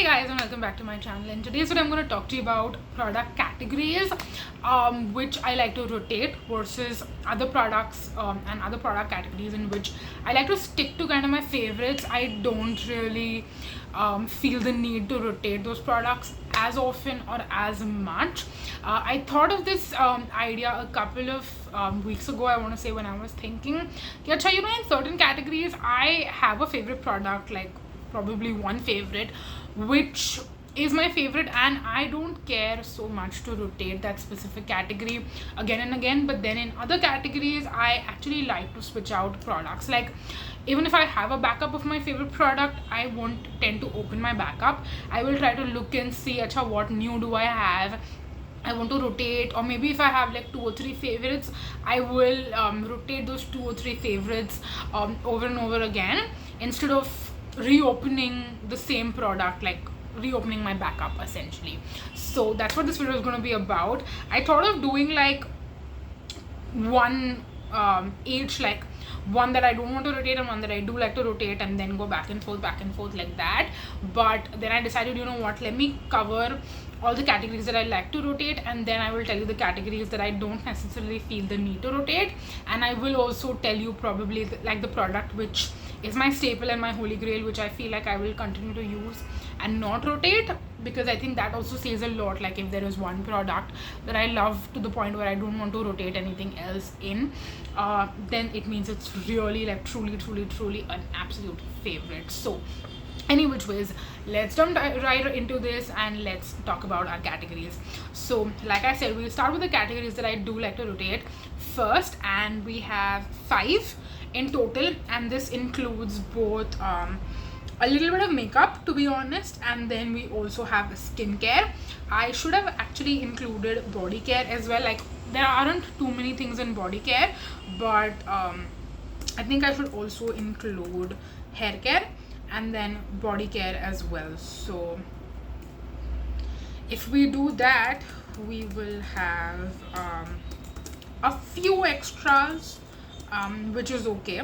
Hey guys, and welcome back to my channel. And today, I'm going to talk to you about product categories, which I like to rotate versus other products and other product categories in which I like to stick to kind of my favorites. I don't really feel the need to rotate those products as often or as much. I thought of this idea a couple of weeks ago. I want to say when I was thinking, in certain categories, I have a favorite product, like probably one favorite, which is my favorite, and I don't care so much to rotate that specific category again and again. But then in other categories, I actually like to switch out products. Like, even if I have a backup of my favorite product, I won't tend to open my backup. I will try to look and see, acha, what new do I have I want to rotate. Or maybe if I have like 2 or 3 favorites, I will rotate those 2 or 3 favorites over and over again, instead of reopening the same product, like reopening my backup essentially. So that's what this video is going to be about. I thought of doing like one each, like one that I don't want to rotate and one that I do like to rotate, and then go back and forth like that. But then I decided, you know what, let me cover all the categories that I like to rotate, and then I will tell you the categories that I don't necessarily feel the need to rotate. And I will also tell you probably like the product which is my staple and my holy grail, which I feel like I will continue to use and not rotate, because I think that also says a lot. Like, if there is one product that I love to the point where I don't want to rotate anything else in, then it means it's really like truly an absolute favorite. So any which ways, let's jump right into this and let's talk about our categories. So like I said, we'll start with the categories that I do like to rotate first, and we have 5 in total, and this includes both a little bit of makeup, to be honest, and then we also have skincare. I should have actually included body care as well. Like, there aren't too many things in body care, but I think I should also include hair care and then body care as well. So if we do that, we will have a few extras, which is okay.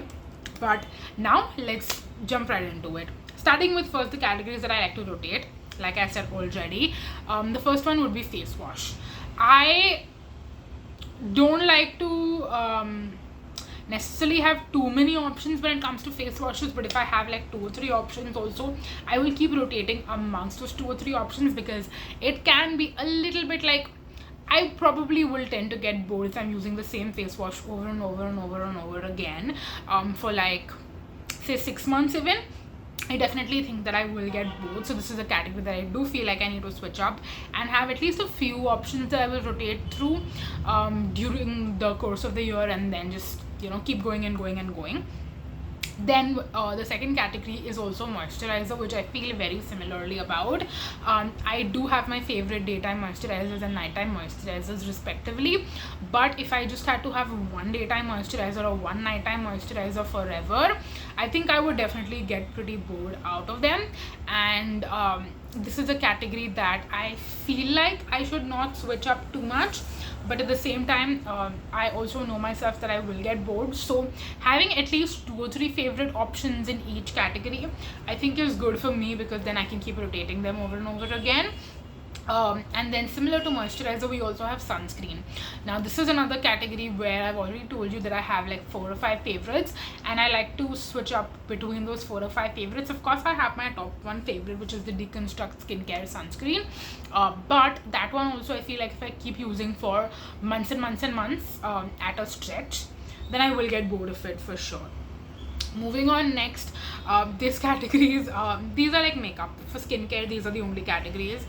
But now let's jump right into it, starting with first the categories that I like to rotate. Like I said already, the first one would be face wash. I don't like to necessarily have too many options when it comes to face washes, but if I have like 2 or 3 options also, I will keep rotating amongst those 2 or 3 options, because it can be a little bit like, I probably will tend to get bored if I'm using the same face wash over and over again for like, say, 6 months even. I definitely think that I will get bored. So this is a category that I do feel like I need to switch up and have at least a few options that I will rotate through during the course of the year, and then just, you know, keep going and going. Then the second category is also moisturizer, which I feel very similarly about. I do have my favorite daytime moisturizers and nighttime moisturizers respectively, but if I just had to have one daytime moisturizer or one nighttime moisturizer forever, I think I would definitely get pretty bored out of them. And this is a category that I feel like I should not switch up too much, but at the same time, I also know myself that I will get bored. So having at least 2 or 3 favorite options in each category, I think is good for me, because then I can keep rotating them over and over again. And then similar to moisturizer, we also have sunscreen. Now this is another category where I've already told you that I have like 4 or 5 favorites, and I like to switch up between those 4 or 5 favorites. Of course, I have my top one favorite, which is the Deconstruct skincare sunscreen, but that one also I feel like if I keep using for months and months at a stretch, then I will get bored of it for sure. Moving on next, these categories, these are like makeup. For skincare, these are the only categories.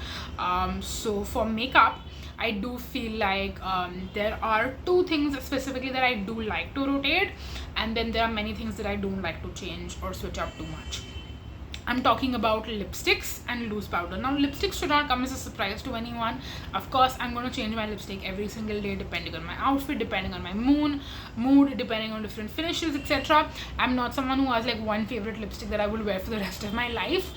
So for makeup, I do feel like there are 2 things specifically that I do like to rotate, and then there are many things that I don't like to change or switch up too much. I'm talking about lipsticks and loose powder. Now, lipsticks should not come as a surprise to anyone. Of course, I'm going to change my lipstick every single day depending on my outfit, depending on my mood, depending on different finishes, etc. I'm not someone who has like one favorite lipstick that I will wear for the rest of my life.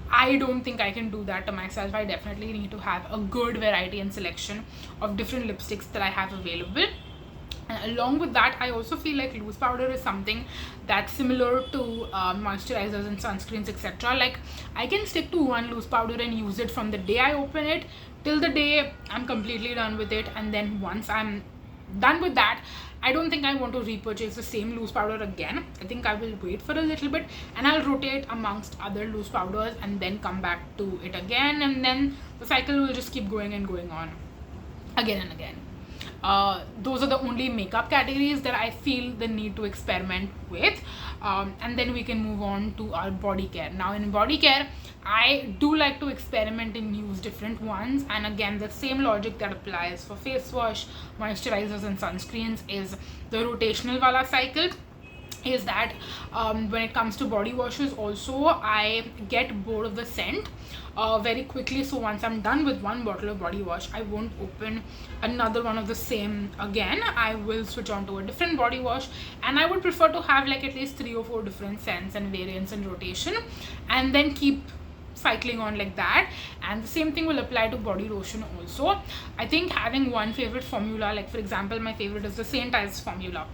I don't think I can do that to myself. I definitely need to have a good variety and selection of different lipsticks that I have available. And along with that, I also feel like loose powder is something that's similar to moisturizers and sunscreens, etc. Like, I can stick to one loose powder and use it from the day I open it till the day I'm completely done with it. And then once I'm done with that, I don't think I want to repurchase the same loose powder again. I think I will wait for a little bit and I'll rotate amongst other loose powders and then come back to it again, and then the cycle will just keep going and going on again and again. Those are the only makeup categories that I feel the need to experiment with. And then we can move on to our body care. Now in body care, I do like to experiment and use different ones, and again the same logic that applies for face wash, moisturizers and sunscreens is the rotational wala cycle. Is that when it comes to body washes also, I get bored of the scent very quickly. So once I'm done with one bottle of body wash, I won't open another one of the same again. I will switch on to a different body wash, and I would prefer to have like at least 3 or 4 different scents and variants in rotation, and then keep cycling on like that. And the same thing will apply to body lotion also. I think having one favorite formula, like for example my favorite is the St. Ives formula,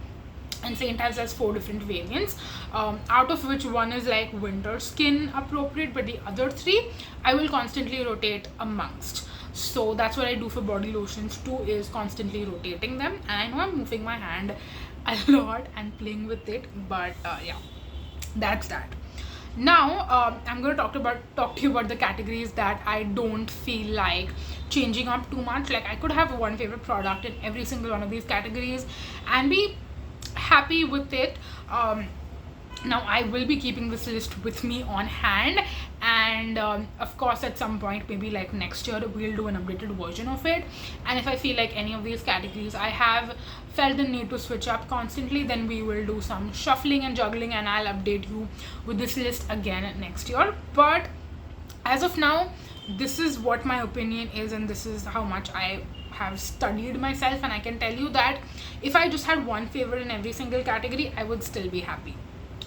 and St. Ives has 4 different variants, out of which one is like winter skin appropriate, but the other 3 I will constantly rotate amongst. So that's what I do for body lotions too, is constantly rotating them. And I know I'm moving my hand a lot and playing with it, but yeah, that's that. Now I'm going to talk to you about the categories that I don't feel like changing up too much. Like, I could have one favorite product in every single one of these categories and be happy with it. Now I will be keeping this list with me on hand, and of course at some point, maybe like next year, we'll do an updated version of it. And if I feel like any of these categories I have felt the need to switch up constantly, then we will do some shuffling and juggling, and I'll update you with this list again next year. But as of now, this is what my opinion is, and this is how much I have studied myself, and I can tell you that if I just had one favorite in every single category, I would still be happy.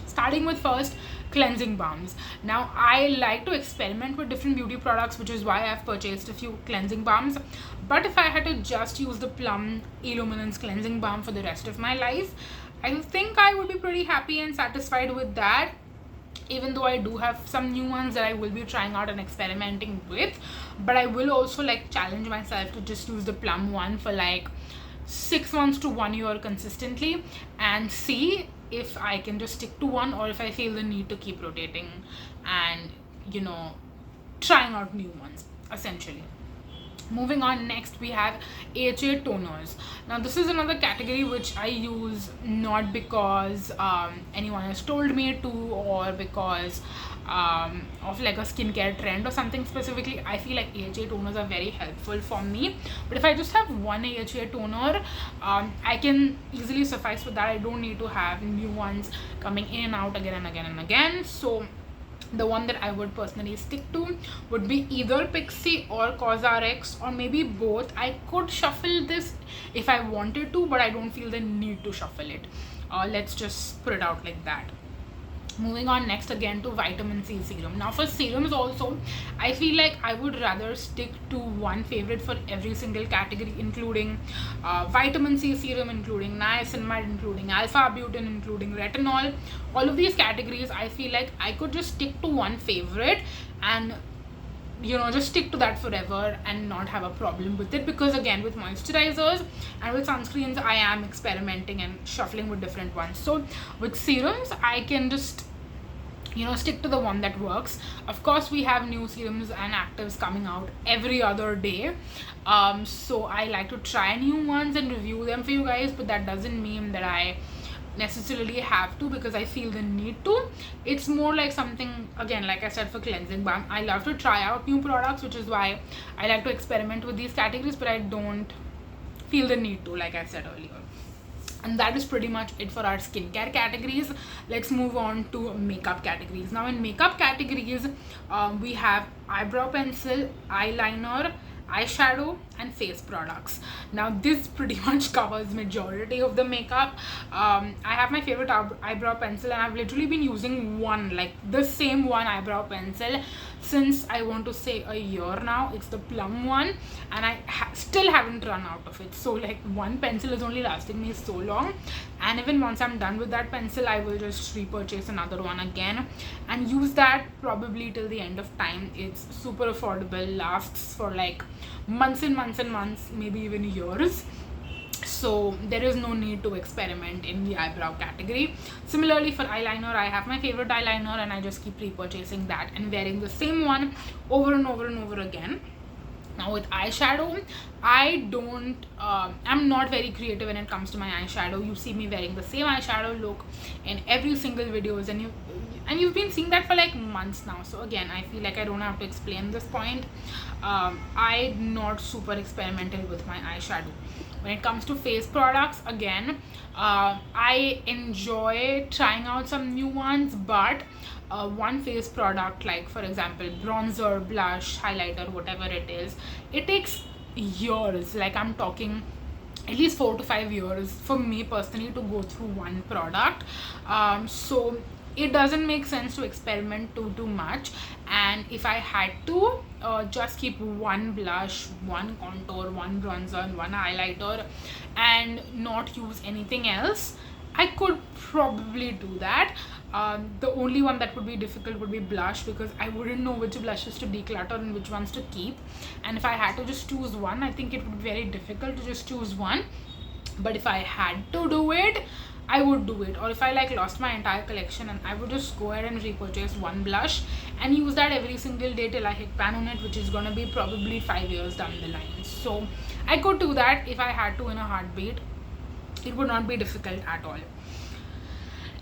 Starting with first, cleansing balms. Now I like to experiment with different beauty products, which is why I've purchased a few cleansing balms. But if I had to just use the Plum Illuminance cleansing balm for the rest of my life, I think I would be pretty happy and satisfied with that, even though I do have some new ones that I will be trying out and experimenting with. But I will also like challenge myself to just use the Plum one for like 6 months to 1 year consistently, and see if I can just stick to one, or if I feel the need to keep rotating and, you know, trying out new ones essentially. Moving on, next we have AHA toners. Now this is another category which I use not because anyone has told me to, or because of like a skincare trend or something specifically. I feel like AHA toners are very helpful for me, but if I just have one AHA toner, I can easily suffice with that. I don't need to have new ones coming in and out again and again and again. So the one that I would personally stick to would be either Pixie or CosRX, or maybe both. I could shuffle this if I wanted to, but I don't feel the need to shuffle it. Let's just put it out like that. Moving on next again to vitamin C serum. Now for serums also, I feel like I would rather stick to one favorite for every single category, including vitamin C serum, including niacinamide, including alpha-butin, including retinol. All of these categories, I feel like I could just stick to one favorite and, you know, just stick to that forever and not have a problem with it. Because again, with moisturizers and with sunscreens, I am experimenting and shuffling with different ones. So with serums, I can just, you know, stick to the one that works. Of course, we have new serums and actives coming out every other day, so I like to try new ones and review them for you guys, but that doesn't mean that I necessarily have to, because I feel the need to. It's more like something, again, like I said, for cleansing balm, I love to try out new products, which is why I like to experiment with these categories, but I don't feel the need to, like I said earlier. And that is pretty much it for our skincare categories. Let's move on to makeup categories. Now in makeup categories, we have eyebrow pencil, eyeliner, eyeshadow and face products. Now this pretty much covers majority of the makeup. I have my favorite eyebrow pencil, and I've literally been using one, like the same one eyebrow pencil since I want to say a year now. It's the plum one, and I still haven't run out of it. So like one pencil is only lasting me so long, and even once I'm done with that pencil, I will just repurchase another one again and use that probably till the end of time. It's super affordable, lasts for like months and months and months, maybe even years. So there is no need to experiment in the eyebrow category. Similarly for eyeliner, I have my favorite eyeliner and I just keep repurchasing that and wearing the same one over and over and over again. Now with eyeshadow, I'm not very creative when it comes to my eyeshadow. You see me wearing the same eyeshadow look in every single videos, and you've been seeing that for like months now. So again, I feel like I don't have to explain this point. I'm not super experimental with my eyeshadow. When it comes to face products, again, I enjoy trying out some new ones, but one face product, like for example bronzer, blush, highlighter, whatever it is, it takes years. Like I'm talking at least 4 to 5 years for me personally to go through one product. So it doesn't make sense to experiment too much. And if I had to just keep one blush, one contour, one bronzer and one highlighter and not use anything else, I could probably do that. The only one that would be difficult would be blush, because I wouldn't know which blushes to declutter and which ones to keep. And if I had to just choose one, I think it would be very difficult to just choose one. But if I had to do it, I would do it. Or if I like lost my entire collection, and I would just go ahead and repurchase one blush and use that every single day till I hit pan on it, which is gonna be probably 5 years down the line. So I could do that if I had to in a heartbeat. It would not be difficult at all.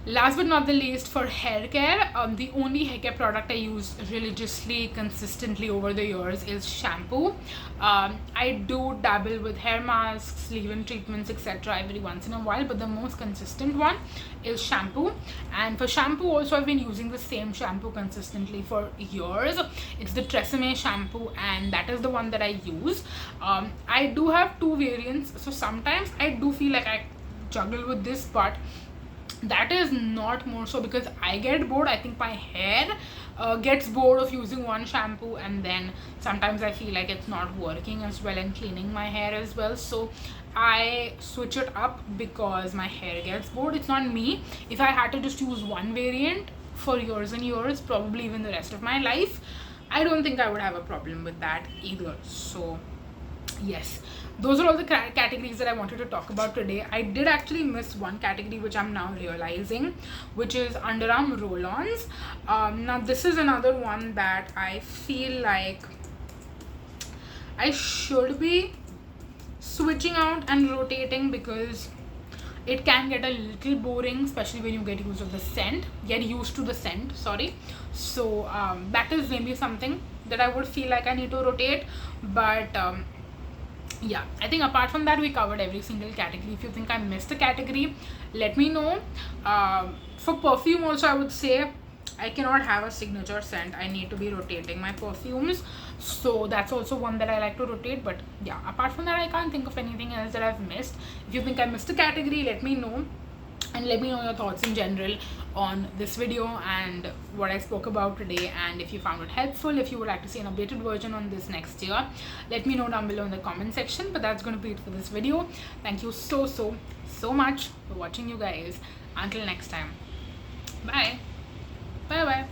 Last but not the least, for hair care, the only hair care product I use religiously, consistently over the years is shampoo. I do dabble with hair masks, leave-in treatments, etc. every once in a while, but the most consistent one is shampoo. And for shampoo also, I've been using the same shampoo consistently for years. It's the Tresemme shampoo, and that is the one that I use. I do have two variants, so sometimes I do feel like I juggle with this, but that is not more so because I get bored. I think my hair gets bored of using one shampoo, and then sometimes I feel like it's not working as well and cleaning my hair as well. So I switch it up because my hair gets bored. It's not me. If I had to just use one variant for years and years, probably even the rest of my life, I don't think I would have a problem with that either. So yes, those are all the categories that I wanted to talk about today. I did actually miss one category, which I'm now realizing, which is underarm roll-ons. Now this is another one that I feel like I should be switching out and rotating, because it can get a little boring, especially when you get used to the scent, sorry. So that is maybe something that I would feel like I need to rotate. But yeah, I think apart from that, we covered every single category. If you think I missed a category, let me know. For perfume also, I would say I cannot have a signature scent. I need to be rotating my perfumes, so that's also one that I like to rotate. But yeah, apart from that, I can't think of anything else that I've missed. If you think I missed a category, let me know, and let me know your thoughts in general on this video and what I spoke about today. And if you found it helpful, if you would like to see an updated version on this next year, let me know down below in the comment section. But that's going to be it for this video. Thank you so much for watching, you guys. Until next time, bye bye.